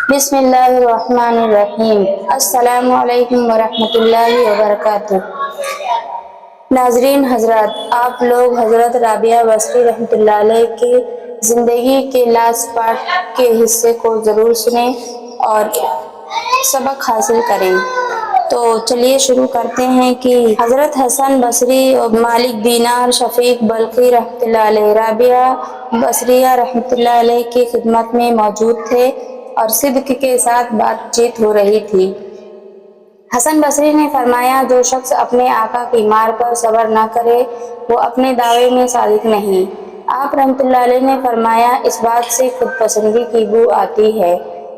बिस्मिल्लाहिर्रहमानिर्रहीम। अस्सलामु अलैकुम वरहमतुल्लाहि वबरकातुह। नाजरीन हजरत, आप लोग हजरत राबिया बसरी रहमतुल्लाह अलैह की ज़िंदगी के लास्ट पार्ट के हिस्से को ज़रूर सुने और सबक हासिल करें। तो चलिए शुरू करते हैं कि हज़रत हसन बसरी और मालिक दीनार शफीक बल्खी रहमतुल्लाह अलैह राबिया बसरिया रहमतुल्लाह अलैह की खिदमत में मौजूद थे और सिद्क के साथ बातचीत हो रही थी। हसन बसरी ने फरमाया, जो शख्स अपने आका की मार पर सब्र न करे वो अपने दावे में सादिक नहीं। आप रहमतुल्लाह अलैह ने फरमाया, इस बात से खुद पसंदी की बू आती है।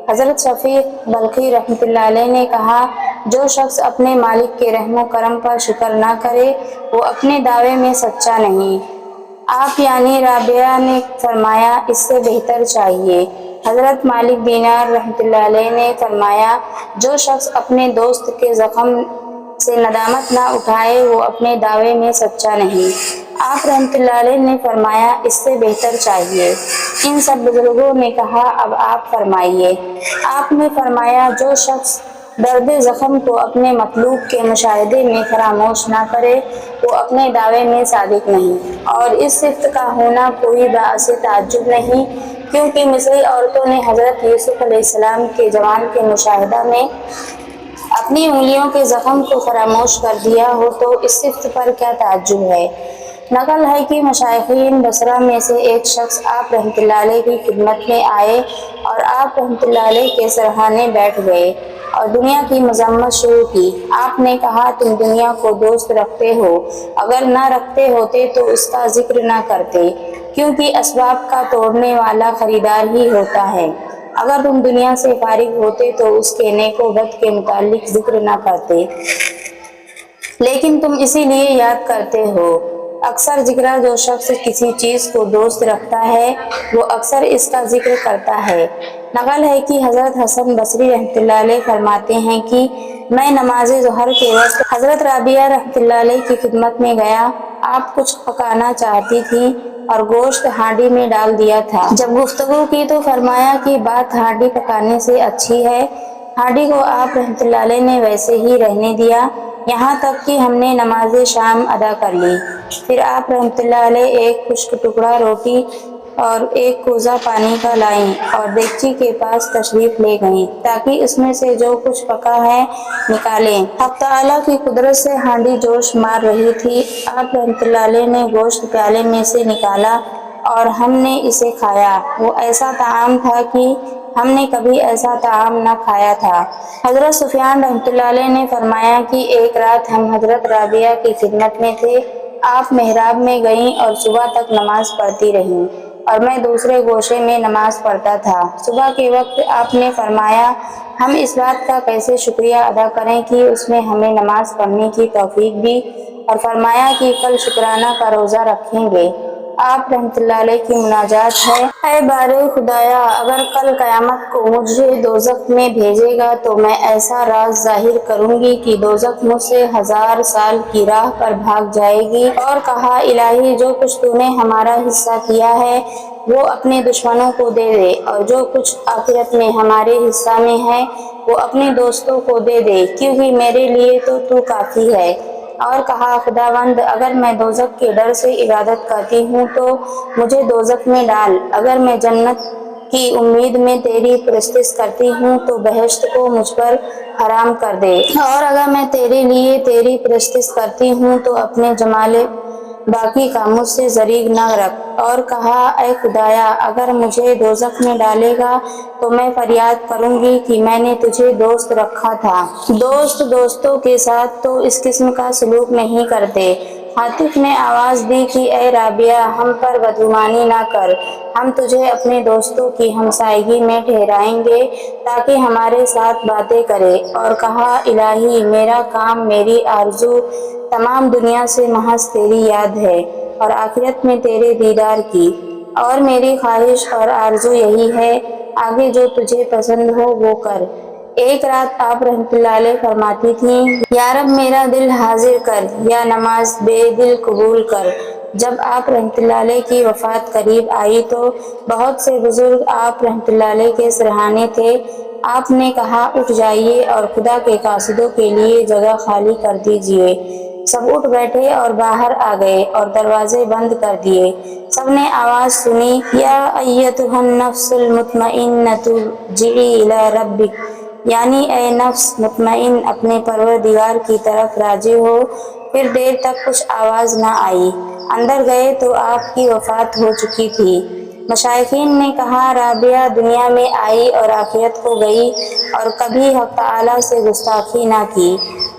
हज़रत शफीक बल्खी रहमतुल्लाह अलैह ने कहा, जो शख्स अपने मालिक के रहमो करम पर शुक्र न करे वो अपने दावे में सच्चा नहीं। आप यानी राबिया ने फरमाया, इससे बेहतर चाहिए। हज़रत मालिक दीनार रहमतुल्लाह अलैह ने फरमाया, जो शख्स अपने दोस्त के ज़ख्म से नदामत ना उठाए वो अपने दावे में सच्चा नहीं। आप रहमतुल्लाह अलैह ने फरमाया, इससे बेहतर चाहिए। इन सब बुजुर्गों ने कहा, अब आप फरमाइए। आपने फरमाया, जो शख्स दर्द ज़ख्म को अपने मतलूब के मुशाहिदे में फरामोश ना करे वो अपने दावे में सादिक नहीं। और इस सिफ्त का होना कोई बाअस ताज्जुब नहीं, क्योंकि मिस्री औरतों ने हज़रत यूसुफ अलैहिस्सलाम के जवान के मुशाहिदा में अपनी उंगलियों के ज़ख्म को फरामोश कर दिया हो तो इस सिफ्त पर क्या ताज्जुब है। नकल है कि मशाइखीन बसरा में से एक शख्स आप रहमतुल्लाह अलैह की खिदमत में आए और आप रहमतुल्लाह अलैह के सरहाने बैठ गए और दुनिया की मजम्मत शुरू की। आपने कहा, तुम दुनिया को दोस्त रखते हो, अगर ना रखते होते तो उसका जिक्र ना करते, क्योंकि असबाब का तोड़ने वाला खरीदार ही होता है। अगर तुम दुनिया से फारिग होते तो उसके नेको बद के मुतालिक जिक्र ना करते, लेकिन तुम इसीलिए याद करते हो। अक्सर जिक्र जो शख्स किसी चीज को दोस्त रखता है वो अक्सर इसका जिक्र करता है। नकल है कि हजरत हसन बसरी रहमतुल्लाह अलैह फरमाते हैं कि मैं नमाज ज़ोहर के वक्त हजरत राबिया रहमतुल्लाह अलैह की खिदमत में गया। आप कुछ पकाना चाहती थी और गोश्त हांडी में डाल दिया था। जब गुफ्तगू की तो फरमाया कि बात हांडी पकाने से अच्छी है। हांडी को आप रहमतुल्लाह अलैह ने वैसे ही रहने दिया, यहाँ तक कि हमने नमाज शाम अदा कर ली। फिर आप रहमतुल्लाह अलैह एक खुश्क टुकड़ा रोटी और एक कोज़ा पानी का लाईं और देगची के पास तशरीफ ले गईं ताकि इसमें से जो कुछ पका है निकालें। हक़ तआला की कुदरत से हांडी जोश मार रही थी। आप रहमतुल्लाह अलैह ने गोश्त प्याले में से निकाला और हमने इसे खाया। वो ऐसा ताआम था कि हमने कभी ऐसा ताआम न खाया था। हजरत सुफियान रहमतुल्लाह अलैह ने फरमाया कि एक रात हम हजरत राबिया की खिदमत में थे। आप मेहराब में गईं और सुबह तक नमाज पढ़ती रहीं और मैं दूसरे गोशे में नमाज पढ़ता था। सुबह के वक्त आपने फरमाया, हम इस बात का कैसे शुक्रिया अदा करें कि उसने हमें नमाज पढ़ने की तौफीक दी, और फरमाया कि कल शुक्राना का रोज़ा रखेंगे। आप रहमतुल्लाह अलैह की मुनाजात है, ऐ बारे खुदाया, अगर कल क़यामत को मुझे दोज़ख में भेजेगा तो मैं ऐसा राज जाहिर करूंगी कि दोज़ख मुझसे 1000 साल की राह पर भाग जाएगी। और कहा, इलाही, जो कुछ तूने हमारा हिस्सा किया है वो अपने दुश्मनों को दे दे, और जो कुछ आखिरत में हमारे हिस्सा में है वो अपने दोस्तों को दे दे, क्योंकि मेरे लिए तो तू काफ़ी है। और कहा, खुदावंद, अगर मैं दोज़ख के डर से इबादत करती हूँ तो मुझे दोज़ख में डाल, अगर मैं जन्नत की उम्मीद में तेरी परस्तिश करती हूँ तो बहश्त को मुझ पर हराम कर दे, और अगर मैं तेरे लिए तेरी परस्तिश करती हूँ तो अपने जमाले बाकी का मुझसे ज़रीग न रख। और कहा, ऐ खुदाया, अगर मुझे दोज़ख में डालेगा तो मैं फरियाद करूंगी कि मैंने तुझे दोस्त रखा था। दोस्त दोस्तों के साथ तो इस किस्म का सलूक नहीं करते। हातिफ ने आवाज़ दी कि ऐ राबिया, हम पर बदगुमानी ना कर, हम तुझे अपने दोस्तों की हमसायगी में ठहराएंगे ताकि हमारे साथ बातें करे। और कहा, इलाही, मेरा काम, मेरी आरज़ू तमाम दुनिया से महज तेरी याद है और आखिरत में तेरे दीदार की, और मेरी ख्वाहिश और आरज़ू यही है, आगे जो तुझे पसंद हो वो कर। एक रात आप रहमतुल्लाह अलैह फरमाती थीं, या रब, मेरा दिल हाजिर कर, या नमाज बेदिल कबूल कर। जब आप रहमतुल्लाह अलैह की वफ़ात करीब आई तो बहुत से बुजुर्ग आप रहमतुल्लाह अलैह के सरहाने थे। آپ نے کہا اٹھ جائیے اور خدا کے قاصدوں کے لیے جگہ خالی کر دیجیے۔ سب اٹھ بیٹھے اور باہر آ گئے اور دروازے بند کر دیے۔ سب نے آواز سنی، یا ایتھا النفس المطمئنۃ ارجعی الی ربک، یعنی اے نفس مطمئن اپنے پروردگار کی طرف راجع ہو۔ پھر دیر تک کچھ آواز نہ آئی۔ اندر گئے تو آپ کی وفات ہو چکی تھی۔ مشائخین نے کہا رابعہ دنیا میں آئی اور آخرت کو گئی اور کبھی حق تعالیٰ سے گستاخی نہ کی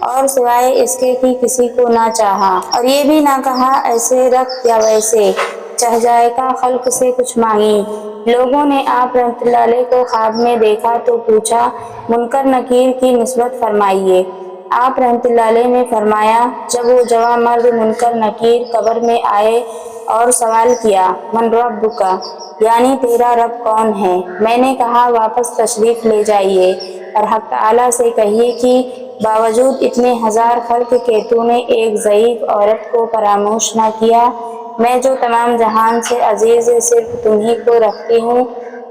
اور سوائے اس کے کہ کسی کو نہ چاہا، اور یہ بھی نہ کہا ایسے رکھ یا ویسے، چہ ذائقہ خلق سے کچھ مانگی۔ لوگوں نے آپ رحمۃ اللہ علیہ کو خواب میں دیکھا تو پوچھا منکر نکیر کی نسبت فرمائیے۔ آپ رحمۃ اللہ علیہ نے فرمایا جب وہ جوان مرد منکر نکیر قبر میں آئے اور سوال کیا من ربک، یعنی تیرا رب کون ہے؟ میں نے کہا واپس تشریف لے جائیے اور حق تعالیٰ سے کہیے کہ باوجود اتنے ہزار خلق کے تو نے ایک ضعیف عورت کو فراموش نہ کیا۔ میں جو تمام جہان سے عزیز صرف تمہیں کو رکھتی ہوں،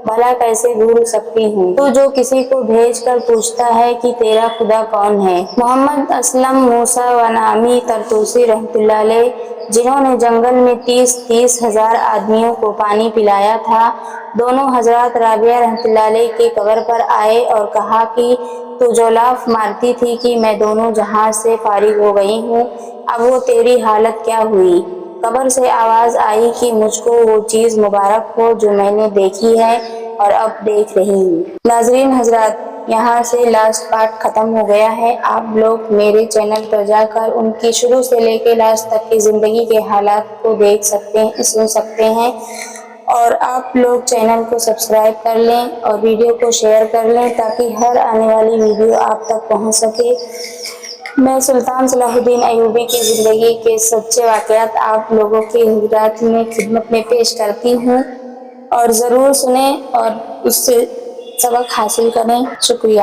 بھلا کیسے بھول سکتی ہوں؟ تو جو کسی کو بھیج کر پوچھتا ہے کہ تیرا خدا کون ہے؟ محمد اسلم موسیٰ و نعمی طرطوسی رحمۃ اللہ علیہ، جنہوں نے جنگل میں 30 ہزار آدمیوں کو پانی پلایا تھا، دونوں حضرات رابعہ رحمۃ اللہ علیہ کی قبر پر آئے اور کہا کہ تو جو لاف مارتی تھی کہ میں دونوں جہاں سے فارغ ہو گئی ہوں، اب وہ تیری حالت کیا ہوئی؟ قبر سے آواز آئی کہ مجھ کو وہ چیز مبارک ہو جو میں نے دیکھی ہے اور اب دیکھ رہی ہوں۔ ناظرین حضرات، یہاں سے لاسٹ پارٹ ختم ہو گیا ہے۔ آپ لوگ میرے چینل پر جا کر ان کی شروع سے لے کے لاسٹ تک کی زندگی کے حالات کو دیکھ سکتے ہیں، سن سکتے ہیں، اور آپ لوگ چینل کو سبسکرائب کر لیں اور ویڈیو کو شیئر کر لیں تاکہ ہر آنے والی ویڈیو آپ تک پہنچ سکے۔ میں سلطان صلاح الدین ایوبی کی زندگی کے سچے واقعات آپ لوگوں کی حضرات میں خدمت میں پیش کرتی ہوں، اور ضرور سنیں اور اس سے سبق حاصل کریں۔ شکریہ۔